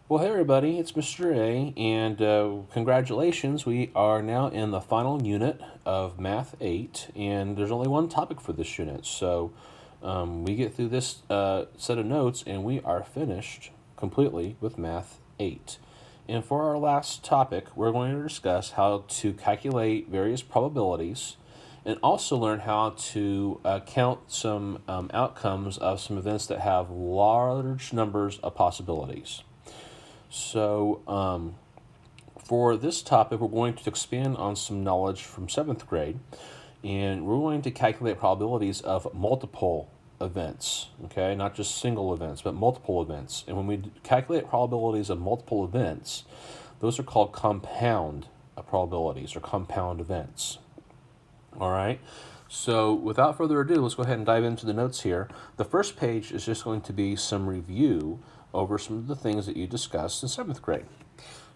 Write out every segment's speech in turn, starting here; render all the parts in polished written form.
Well, hey everybody, it's Mr. A, and congratulations. We are now in the final unit of Math 8, and there's only one topic for this unit. So we get through this set of notes, and we are finished completely with Math 8. And for our last topic, we're going to discuss how to calculate various probabilities and also learn how to count some outcomes of some events that have large numbers of possibilities. So, for this topic, we're going to expand on some knowledge from seventh grade, and we're going to calculate probabilities of multiple events, okay? Not just single events, but multiple events. And when we calculate probabilities of multiple events, those are called compound probabilities or compound events. All right? So, without further ado, let's go ahead and dive into the notes here. The first page is just going to be some review over some of the things that you discussed in seventh grade.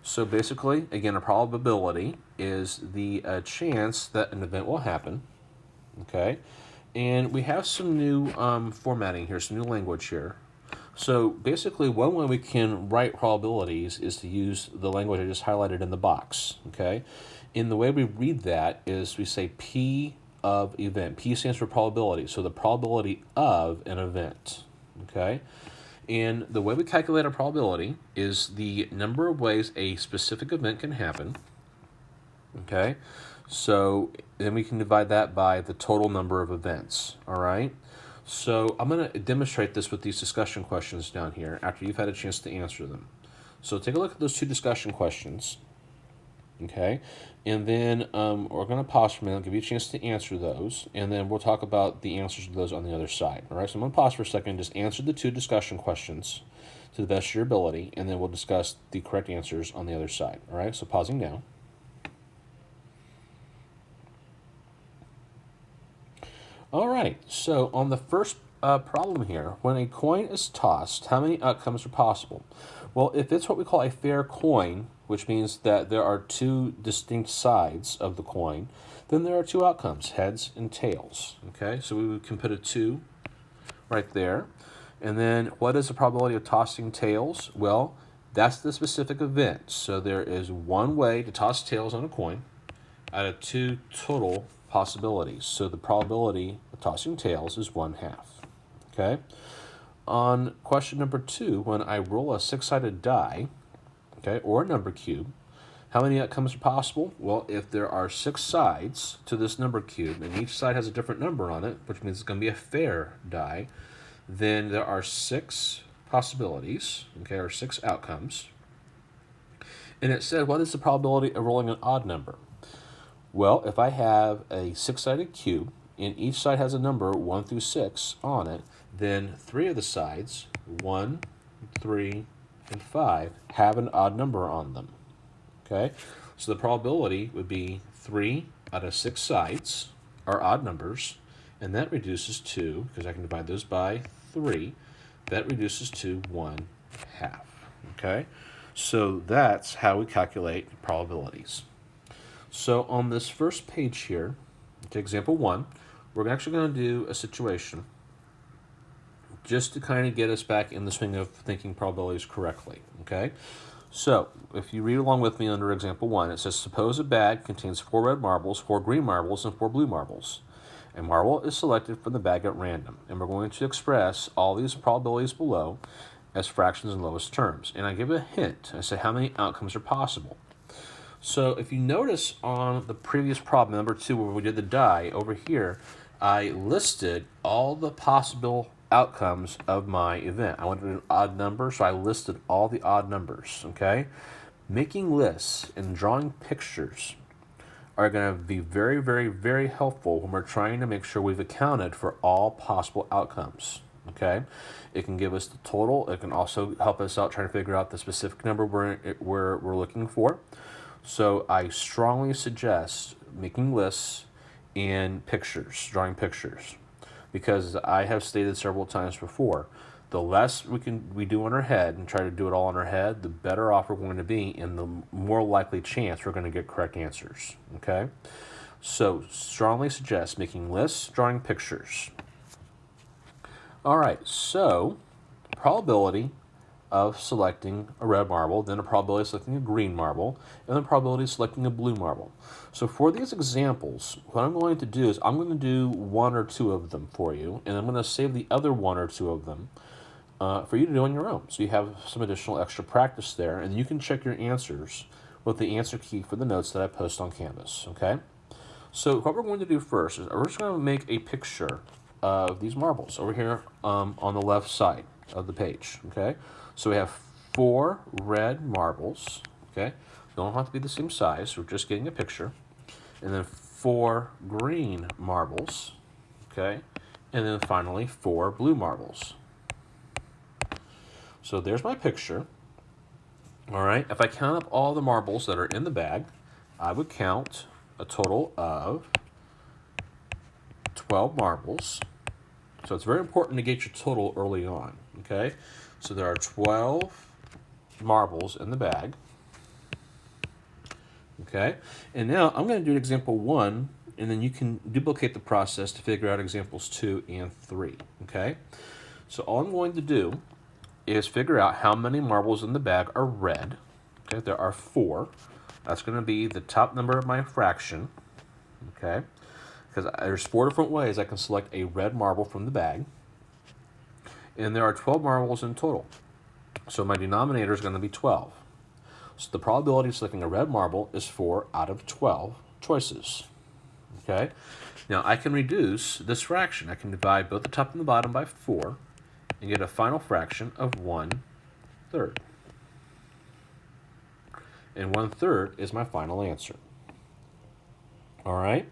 So basically, again, a probability is the chance that an event will happen, okay? And we have some new formatting here, some new language here. So basically, one way we can write probabilities is to use the language I just highlighted in the box, okay? And the way we read that is we say P of event. P stands for probability, so the probability of an event, okay? And the way we calculate a probability is the number of ways a specific event can happen. Okay, so then we can divide that by the total number of events. All right, so I'm going to demonstrate this with these discussion questions down here after you've had a chance to answer them. So take a look at those two discussion questions. Okay, and then we're going to pause for a minute, give you a chance to answer those, and then we'll talk about the answers to those on the other side. All right, so I'm going to pause for a second, just answer the two discussion questions to the best of your ability, and then we'll discuss the correct answers on the other side. All right, so pausing now. All right, so on the first problem here, when a coin is tossed, how many outcomes are possible? Well, if it's what we call a fair coin, which means that there are two distinct sides of the coin, then there are two outcomes, heads and tails. Okay, so we can put a 2 right there. And then what is the probability of tossing tails? Well, that's the specific event. So there is one way to toss tails on a coin out of two total possibilities. So the probability of tossing tails is 1/2. Okay? On question number 2, when I roll a six-sided die, okay, or a number cube, how many outcomes are possible? Well, if there are 6 sides to this number cube, and each side has a different number on it, which means it's going to be a fair die, then there are 6 possibilities, okay, or 6 outcomes. And it said, what is the probability of rolling an odd number? Well, if I have a 6-sided cube, and each side has a number 1 through 6 on it, then 3 of the sides, 1, 3, and 5, have an odd number on them. Okay? So the probability would be 3 out of 6 sides are odd numbers, and that reduces to, because I can divide those by 3, that reduces to 1/2. Okay? So that's how we calculate probabilities. So on this first page here, to example 1, we're actually going to do a situation just to kind of get us back in the swing of thinking probabilities correctly, okay? So if you read along with me under example 1, it says, suppose a bag contains 4 red marbles, 4 green marbles, and 4 blue marbles. A marble is selected from the bag at random, and we're going to express all these probabilities below as fractions in lowest terms. And I give a hint. I say how many outcomes are possible. So if you notice on the previous problem, number 2, where we did the die, over here, I listed all the possible outcomes of my event. I wanted an odd number, so I listed all the odd numbers, okay? Making lists and drawing pictures are going to be very, very, very helpful when we're trying to make sure we've accounted for all possible outcomes, okay? It can give us the total. It can also help us out trying to figure out the specific number we're looking for. So I strongly suggest making lists and pictures, drawing pictures, because I have stated several times before, the less we do on our head and try to do it all on our head, the better off we're going to be, and the more likely chance we're going to get correct answers. Okay, so strongly suggest making lists, drawing pictures. All right, so probability of selecting a red marble, then a probability of selecting a green marble, and then a probability of selecting a blue marble. So for these examples, what I'm going to do is I'm going to do one or two of them for you, and I'm going to save the other one or two of them for you to do on your own. So you have some additional extra practice there, and you can check your answers with the answer key for the notes that I post on Canvas, okay? So what we're going to do first is we're just going to make a picture of these marbles over here on the left side of the page, okay? So we have 4 red marbles, okay? They don't have to be the same size, we're just getting a picture. And then 4 green marbles, okay? And then finally 4 blue marbles. So there's my picture. All right, if I count up all the marbles that are in the bag, I would count a total of 12 marbles. So it's very important to get your total early on, okay? So there are 12 marbles in the bag, okay? And now I'm going to do example 1, and then you can duplicate the process to figure out examples 2 and 3, okay? So all I'm going to do is figure out how many marbles in the bag are red. Okay, there are 4. That's going to be the top number of my fraction, okay? Because there's 4 different ways I can select a red marble from the bag. And there are 12 marbles in total. So my denominator is going to be 12. So the probability of selecting a red marble is 4 out of 12 choices, okay? Now I can reduce this fraction. I can divide both the top and the bottom by 4 and get a final fraction of 1/3. And 1/3 is my final answer. All right?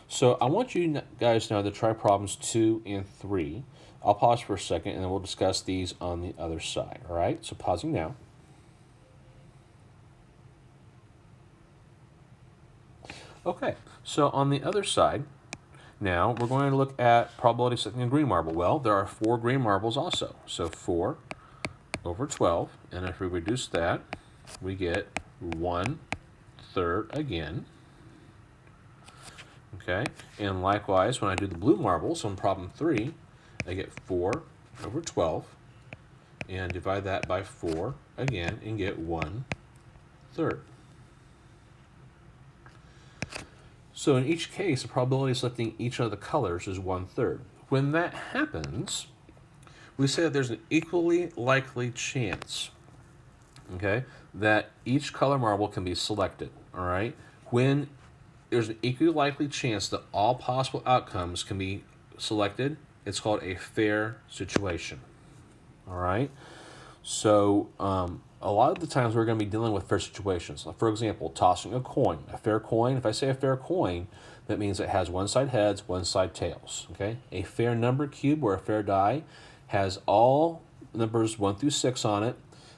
So I want you guys now to try problems 2 and 3. I'll pause for a second and then we'll discuss these on the other side. All right? So pausing now. Okay, so on the other side, now we're going to look at probability of selecting a green marble. Well, there are 4 green marbles also. So 4 over 12, and if we reduce that, we get 1/3 again. Okay, and likewise, when I do the blue marbles on problem 3, I get 4 over 12, and divide that by 4 again, and get 1/3. So in each case, the probability of selecting each of the colors is 1/3. When that happens, we say that there's an equally likely chance, okay, that each color marble can be selected, all right? When there's an equally likely chance that all possible outcomes can be selected, it's called a fair situation, all right? So a lot of the times we're going to be dealing with fair situations. For example, tossing a coin. A fair coin, if I say a fair coin, that means it has one side heads, one side tails, okay? A fair number cube or a fair die has all numbers 1 through 6 on it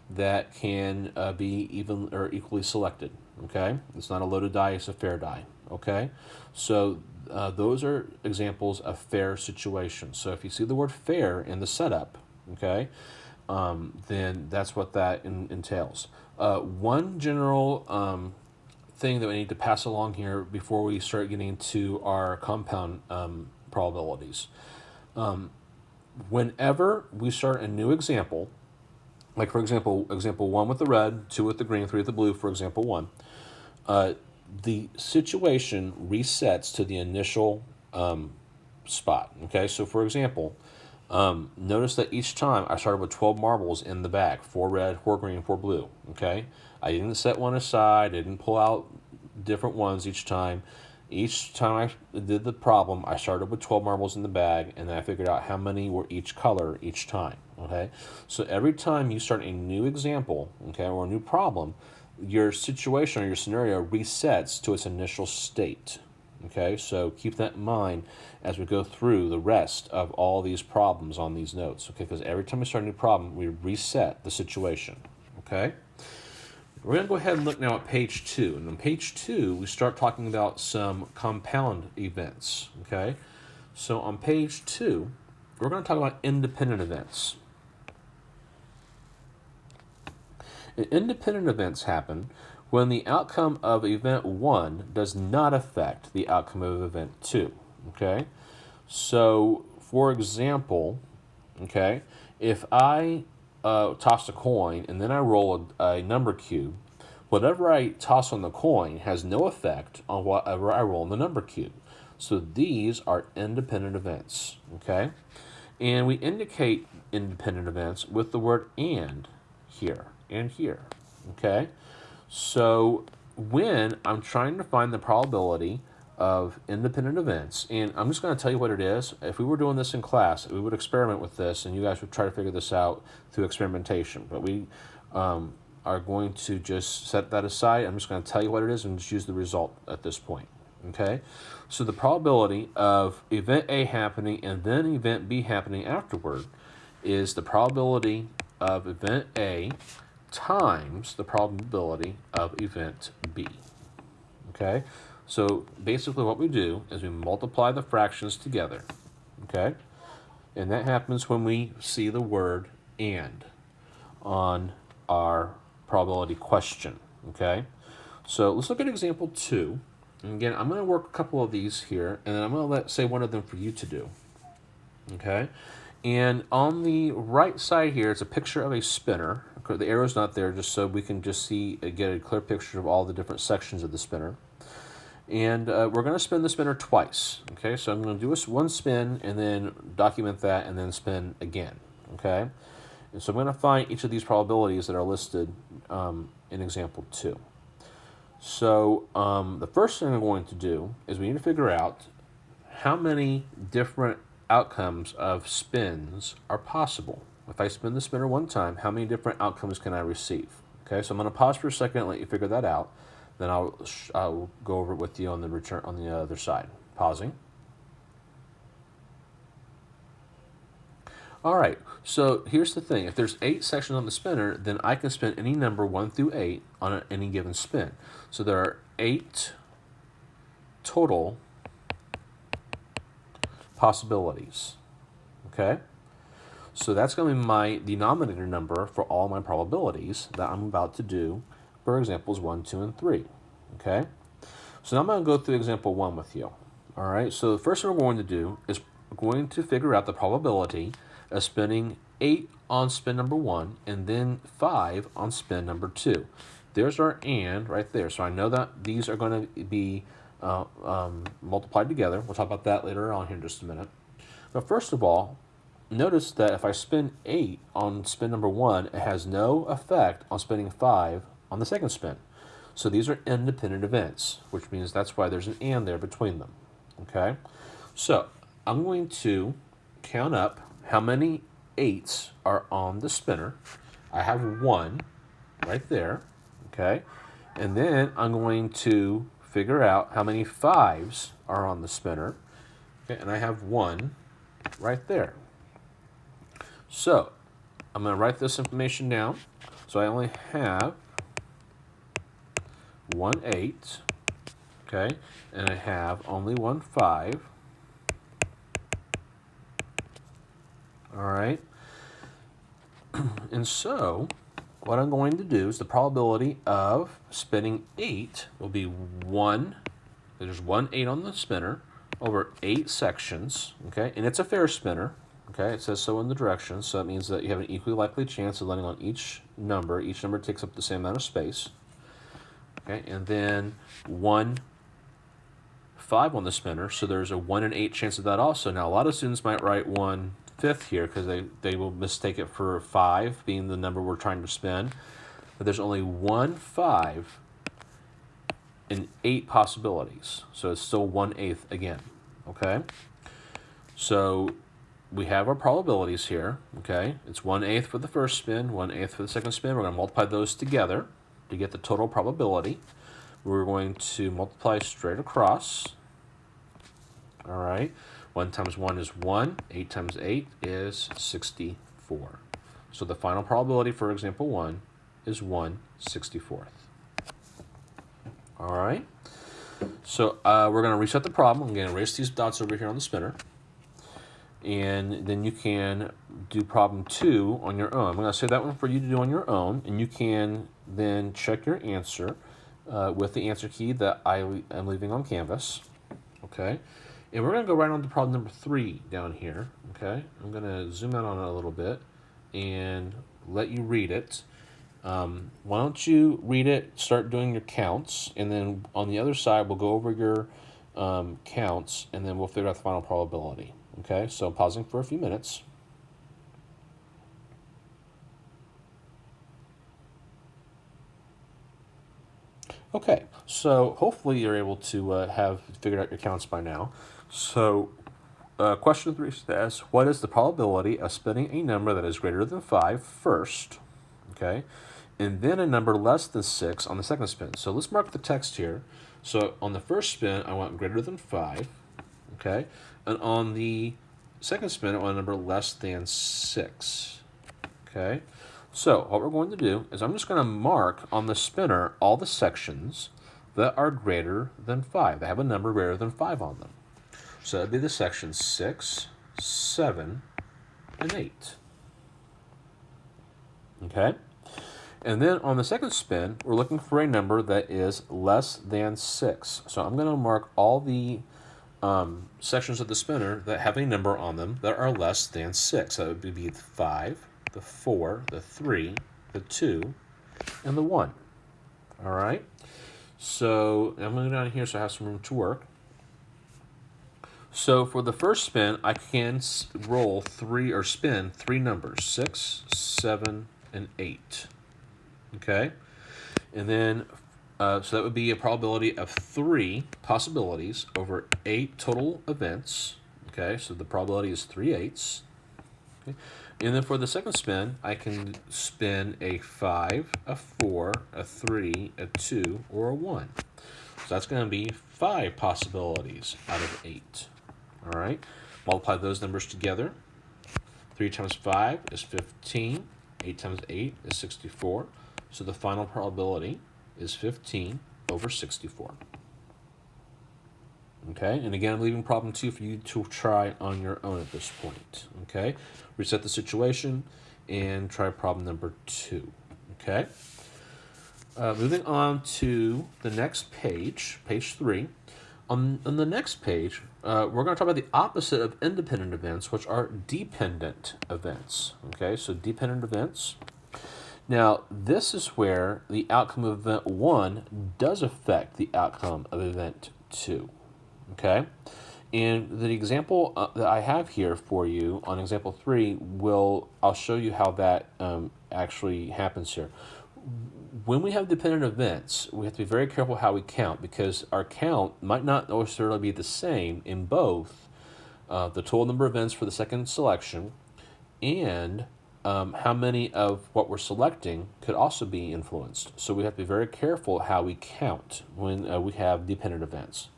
that can be even or equally selected, okay? It's not a loaded die, it's a fair die, okay? So those are examples of fair situations. So if you see the word fair in the setup, okay, then that's what that entails. One general thing that we need to pass along here before we start getting into our compound probabilities. Whenever we start a new example, like for example, example 1 with the red, 2 with the green, 3 with the blue, for example 1, the situation resets to the initial spot. Okay, so for example, notice that each time I started with 12 marbles in the bag, 4 red, 4 green, 4 blue. Okay, I didn't set one aside, I didn't pull out different ones each time. Each time I did the problem, I started with 12 marbles in the bag, and then I figured out how many were each color each time, okay? So every time you start a new example, okay, or a new problem, your situation or your scenario resets to its initial state, okay? So keep that in mind as we go through the rest of all these problems on these notes, okay? Because every time we start a new problem, we reset the situation, okay? We're going to go ahead and look now at page 2. And on page 2, we start talking about some compound events, okay? So on page 2, we're going to talk about independent events. And independent events happen when the outcome of event 1 does not affect the outcome of event 2, okay? So, for example, okay, if I tossed a coin and then I roll a number cube, whatever I toss on the coin has no effect on whatever I roll in the number cube. So these are independent events, okay? And we indicate independent events with the word and here, okay? So when I'm trying to find the probability of independent events, and I'm just going to tell you what it is. If we were doing this in class, we would experiment with this, and you guys would try to figure this out through experimentation. But we are going to just set that aside. I'm just going to tell you what it is and just use the result at this point. Okay? So the probability of event A happening and then event B happening afterward is the probability of event A times the probability of event B. Okay? So basically what we do is we multiply the fractions together. Okay? And that happens when we see the word and on our probability question. Okay? So let's look at example 2. And again, I'm going to work a couple of these here, and then I'm going to say one of them for you to do. Okay? And on the right side here, it's a picture of a spinner. The arrow's not there, just so we can just see, get a clear picture of all the different sections of the spinner. And we're going to spin the spinner twice. Okay? So I'm going to do one spin, and then document that, and then spin again. Okay? And so I'm going to find each of these probabilities that are listed in example 2. So the first thing I'm going to do is we need to figure out how many different outcomes of spins are possible. If I spin the spinner one time, how many different outcomes can I receive? Okay, so I'm going to pause for a second and let you figure that out. Then I'll go over it with you on the other side. Pausing. All right, so here's the thing. If there's 8 sections on the spinner, then I can spin any number 1 through 8 on any given spin. So there are 8 total possibilities, okay? So that's going to be my denominator number for all my probabilities that I'm about to do for examples 1, 2, and 3, okay? So now I'm going to go through example 1 with you, all right? So the first thing we're going to do is we're going to figure out the probability of spinning 8 on spin number 1 and then 5 on spin number 2. There's our and right there. So I know that these are going to be multiplied together. We'll talk about that later on here in just a minute. But first of all, notice that if I spin 8 on spin number 1, it has no effect on spinning 5 on the second spin. So these are independent events, which means that's why there's an and there between them. Okay? So I'm going to count up how many 8s are on the spinner. I have 1 right there, okay? And then I'm going to figure out how many 5s are on the spinner, okay? And I have 1 right there. So I'm going to write this information down. So I only have 1 8, okay? And I have only 1 5. All right. And so what I'm going to do is the probability of spinning 8 will be 1. There's 1 8 on the spinner over 8 sections, okay? And it's a fair spinner, okay? It says so in the directions, so that means that you have an equally likely chance of landing on each number. Each number takes up the same amount of space, okay? And then 1 5 on the spinner, so there's a 1 in 8 chance of that also. Now, a lot of students might write 1/5 here because they will mistake it for 5 being the number we're trying to spin. But there's only 1 5 in 8 possibilities. So it's still 1/8 again, okay? So we have our probabilities here, okay? It's 1/8 for the first spin, 1/8 for the second spin. We're going to multiply those together to get the total probability. We're going to multiply straight across, all right? 1 times 1 is 1. 8 times 8 is 64. So the final probability for example 1 is 1/64. All right? So we're going to reset the problem. I'm going to erase these dots over here on the spinner. And then you can do problem 2 on your own. I'm going to say that one for you to do on your own. And you can then check your answer with the answer key that I am leaving on Canvas. Okay? And we're going to go right on to problem number 3 down here, okay? I'm going to zoom out on it a little bit, and let you read it. Why don't you read it, start doing your counts, and then on the other side, we'll go over your counts, and then we'll figure out the final probability. Okay, so pausing for a few minutes. Okay, so hopefully you're able to have figured out your counts by now. So question 3 says, what is the probability of spinning a number that is greater than 5 first, okay, and then a number less than 6 on the second spin? So let's mark the text here. So on the first spin, I want greater than 5, okay, and on the second spin, I want a number less than 6, okay. So what we're going to do is I'm just going to mark on the spinner all the sections that are greater than 5. They have a number greater than 5 on them. So that'd be the sections 6, 7, and 8. Okay? And then on the second spin, we're looking for a number that is less than 6. So I'm going to mark all the sections of the spinner that have a number on them that are less than 6. That would be the 5, the 4, the 3, the 2, and the 1. All right? So I'm going to go down here so I have some room to work. So for the first spin, I can roll 3 or spin 3 numbers, 6, 7, and 8. Okay? And then, so that would be a probability of 3 possibilities over 8 total events. Okay, so the probability is 3/8. Okay. And then for the second spin, I can spin a 5, a 4, a 3, a 2, or a 1. So that's going to be 5 possibilities out of 8. All right, multiply those numbers together. 3 times 5 is 15. 8 times 8 is 64. So the final probability is 15 over 64. Okay, and again, I'm leaving problem 2 for you to try on your own at this point. Okay, reset the situation and try problem number 2. Okay, moving on to the next page, page 3. On the next page, we're going to talk about the opposite of independent events, which are dependent events. Okay, so dependent events. Now, this is where the outcome of event 1 does affect the outcome of event 2. Okay, and the example that I have here for you on example 3 I'll show you how that actually happens here. When we have dependent events, we have to be very careful how we count, because our count might not necessarily be the same in both the total number of events for the second selection and how many of what we're selecting could also be influenced. So we have to be very careful how we count when we have dependent events.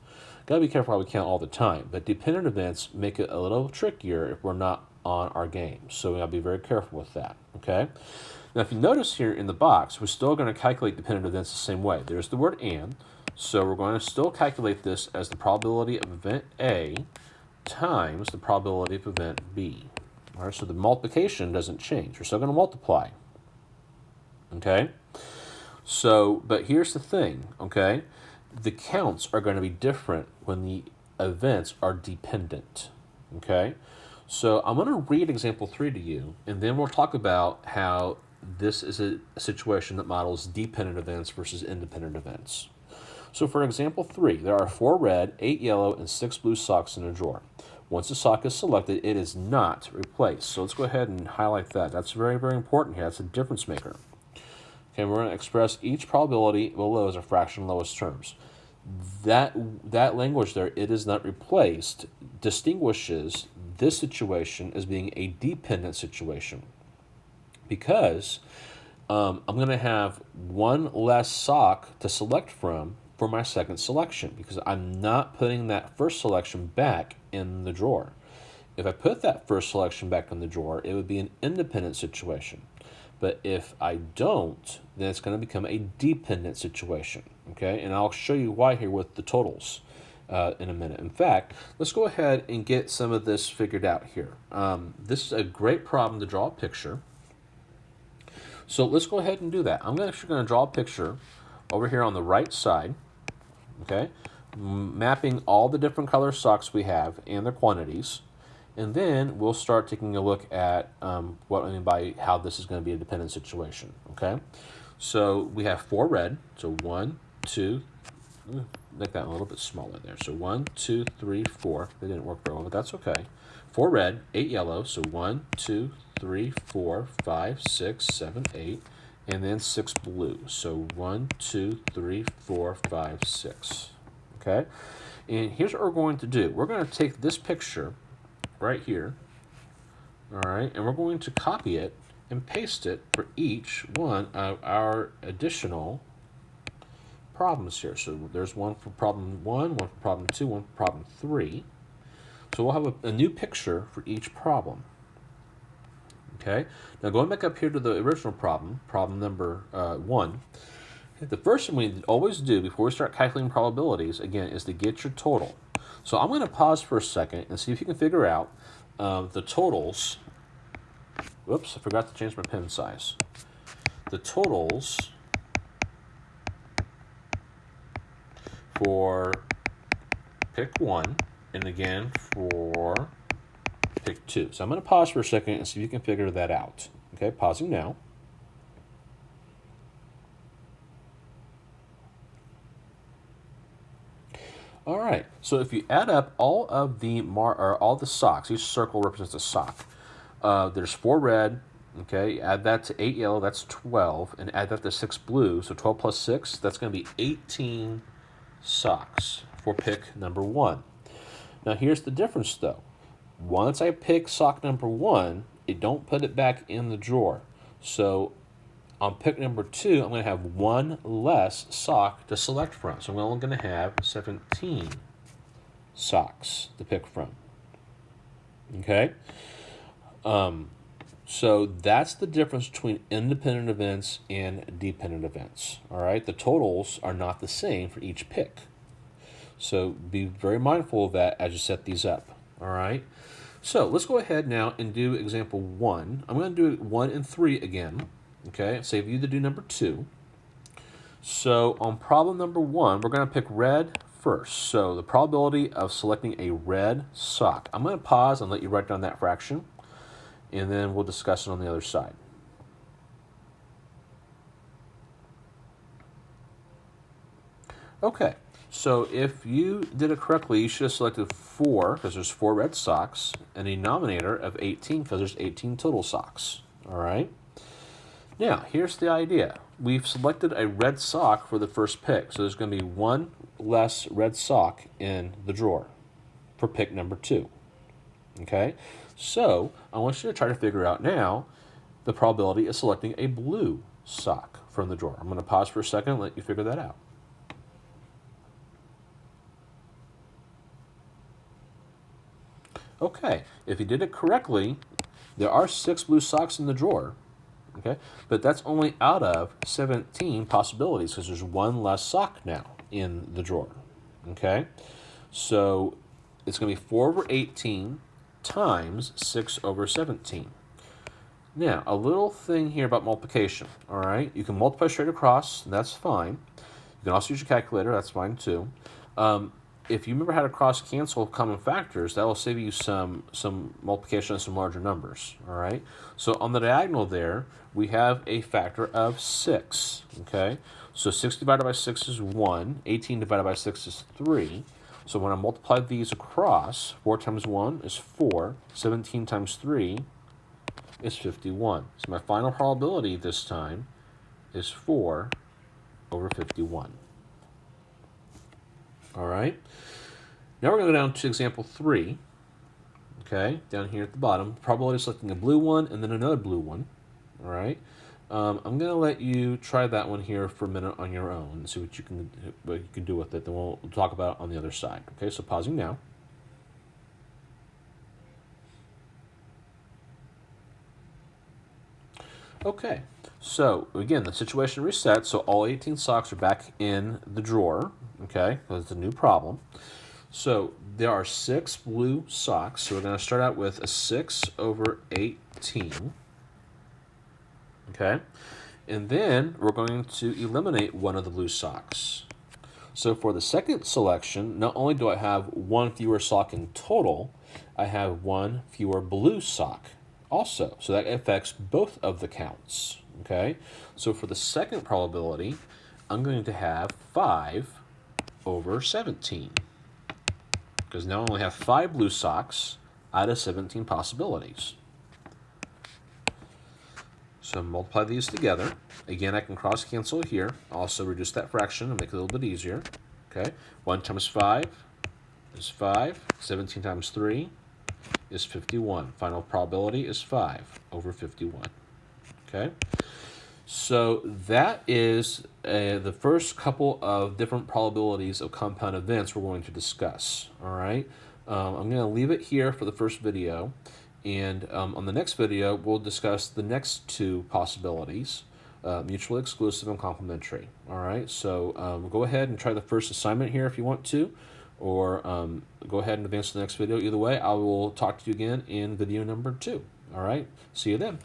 Got to be careful how we count all the time, but dependent events make it a little trickier if we're not on our game. So we got to be very careful with that, okay? Now, if you notice here in the box, we're still going to calculate dependent events the same way. There's the word and, so we're going to still calculate this as the probability of event A times the probability of event B. All right, so the multiplication doesn't change. We're still going to multiply, okay? So, but here's the thing, okay? The counts are going to be different when the events are dependent, okay? So I'm going to read example 3 to you, and then we'll talk about how this is a situation that models dependent events versus independent events. So for example 3, there are 4 red, 8 yellow, and 6 blue socks in a drawer. Once a sock is selected, it is not replaced. So let's go ahead and highlight that. That's very, very important here. That's a difference maker. Okay, we're going to express each probability below as a fraction in lowest terms. That language there, it is not replaced, distinguishes this situation as being a dependent situation, because I'm going to have one less sock to select from for my second selection, because I'm not putting that first selection back in the drawer. If I put that first selection back in the drawer, it would be an independent situation. But if I don't, then it's going to become a dependent situation, okay? And I'll show you why here with the totals in a minute. In fact, let's go ahead and get some of this figured out here. This is a great problem to draw a picture. So let's go ahead and do that. I'm actually going to draw a picture over here on the right side, okay? Mapping all the different color socks we have and their quantities. And then we'll start taking a look at what I mean by how this is going to be a dependent situation, okay? So we have 4 red, so 1, 2, make that a little bit smaller there. So 1, 2, 3, 4. They didn't work very well, but that's okay. 4 red, 8 yellow, so 1, 2, 3, 4, 5, 6, 7, 8, and then 6 blue. So 1, 2, 3, 4, 5, 6. Okay? And here's what we're going to do. We're going to take this picture right here, all right, and we're going to copy it and paste it for each one of our additional problems here. So there's one for problem 1, one for problem 2, one for problem 3. So we'll have a new picture for each problem. Okay, now going back up here to the original problem, problem number 1, the first thing we always do before we start calculating probabilities, again, is to get your total. So I'm going to pause for a second and see if you can figure out the totals. Whoops, I forgot to change my pen size. The totals for pick 1 and again for pick 2. So I'm going to pause for a second and see if you can figure that out. Okay, pausing now. All right, so if you add up all of the all the socks, each circle represents a sock. There's 4 red, okay, add that to 8 yellow, that's 12, and add that to 6 blue, so 12 plus 6, that's going to be 18 socks for pick number 1. Now here's the difference though. Once I pick sock number 1, it don't put it back in the drawer. So on pick number 2, I'm going to have 1 less sock to select from. So I'm only going to have 17 socks to pick from. Okay? So that's the difference between independent events and dependent events. All right? The totals are not the same for each pick. So be very mindful of that as you set these up. All right? So let's go ahead now and do example 1. I'm going to do 1 and 3 again. Okay, save you to do number 2. So on problem number 1, we're going to pick red first. So the probability of selecting a red sock. I'm going to pause and let you write down that fraction, and then we'll discuss it on the other side. Okay, so if you did it correctly, you should have selected 4 because there's 4 red socks, and a denominator of 18 because there's 18 total socks. All right. Now, here's the idea. We've selected a red sock for the first pick, so there's going to be 1 less red sock in the drawer for pick number 2. Okay? So, I want you to try to figure out now the probability of selecting a blue sock from the drawer. I'm going to pause for a second and let you figure that out. Okay, if you did it correctly, there are 6 blue socks in the drawer. Okay, but that's only out of 17 possibilities because there's 1 less sock now in the drawer. Okay, so it's going to be 4 over 18 times 6 over 17. Now, a little thing here about multiplication. All right, you can multiply straight across, that's fine. You can also use your calculator, that's fine too. If you remember how to cross-cancel common factors, that will save you some multiplication on some larger numbers, all right? So on the diagonal there, we have a factor of 6, okay? So 6 divided by 6 is 1, 18 divided by 6 is 3. So when I multiply these across, 4 times 1 is 4, 17 times 3 is 51. So my final probability this time is 4 over 51. All right. Now we're going to go down to example 3. Okay, down here at the bottom, probability of selecting a blue one and then another blue one. All right. I'm going to let you try that one here for a minute on your own and see what you can do with it. Then we'll talk about it on the other side. Okay, so pausing now. Okay, so again, the situation reset, so all 18 socks are back in the drawer, okay, because it's a new problem. So there are 6 blue socks, so we're going to start out with a 6 over 18, okay, and then we're going to eliminate one of the blue socks. So for the second selection, not only do I have one fewer sock in total, I have one fewer blue sock also. So that affects both of the counts. Okay? So for the second probability, I'm going to have 5 over 17. Because now I only have 5 blue socks out of 17 possibilities. So multiply these together. Again, I can cross cancel here. Also reduce that fraction and make it a little bit easier. Okay, 1 times 5 is 5. 17 times 3 is 51. Final probability is 5 over 51. Okay, so that is the first couple of different probabilities of compound events we're going to discuss. All right, I'm going to leave it here for the first video. And on the next video, we'll discuss the next two possibilities, mutually exclusive and complementary. All right, so go ahead and try the first assignment here if you want to, or go ahead and advance to the next video. Either way, I will talk to you again in video number 2. All right, see you then.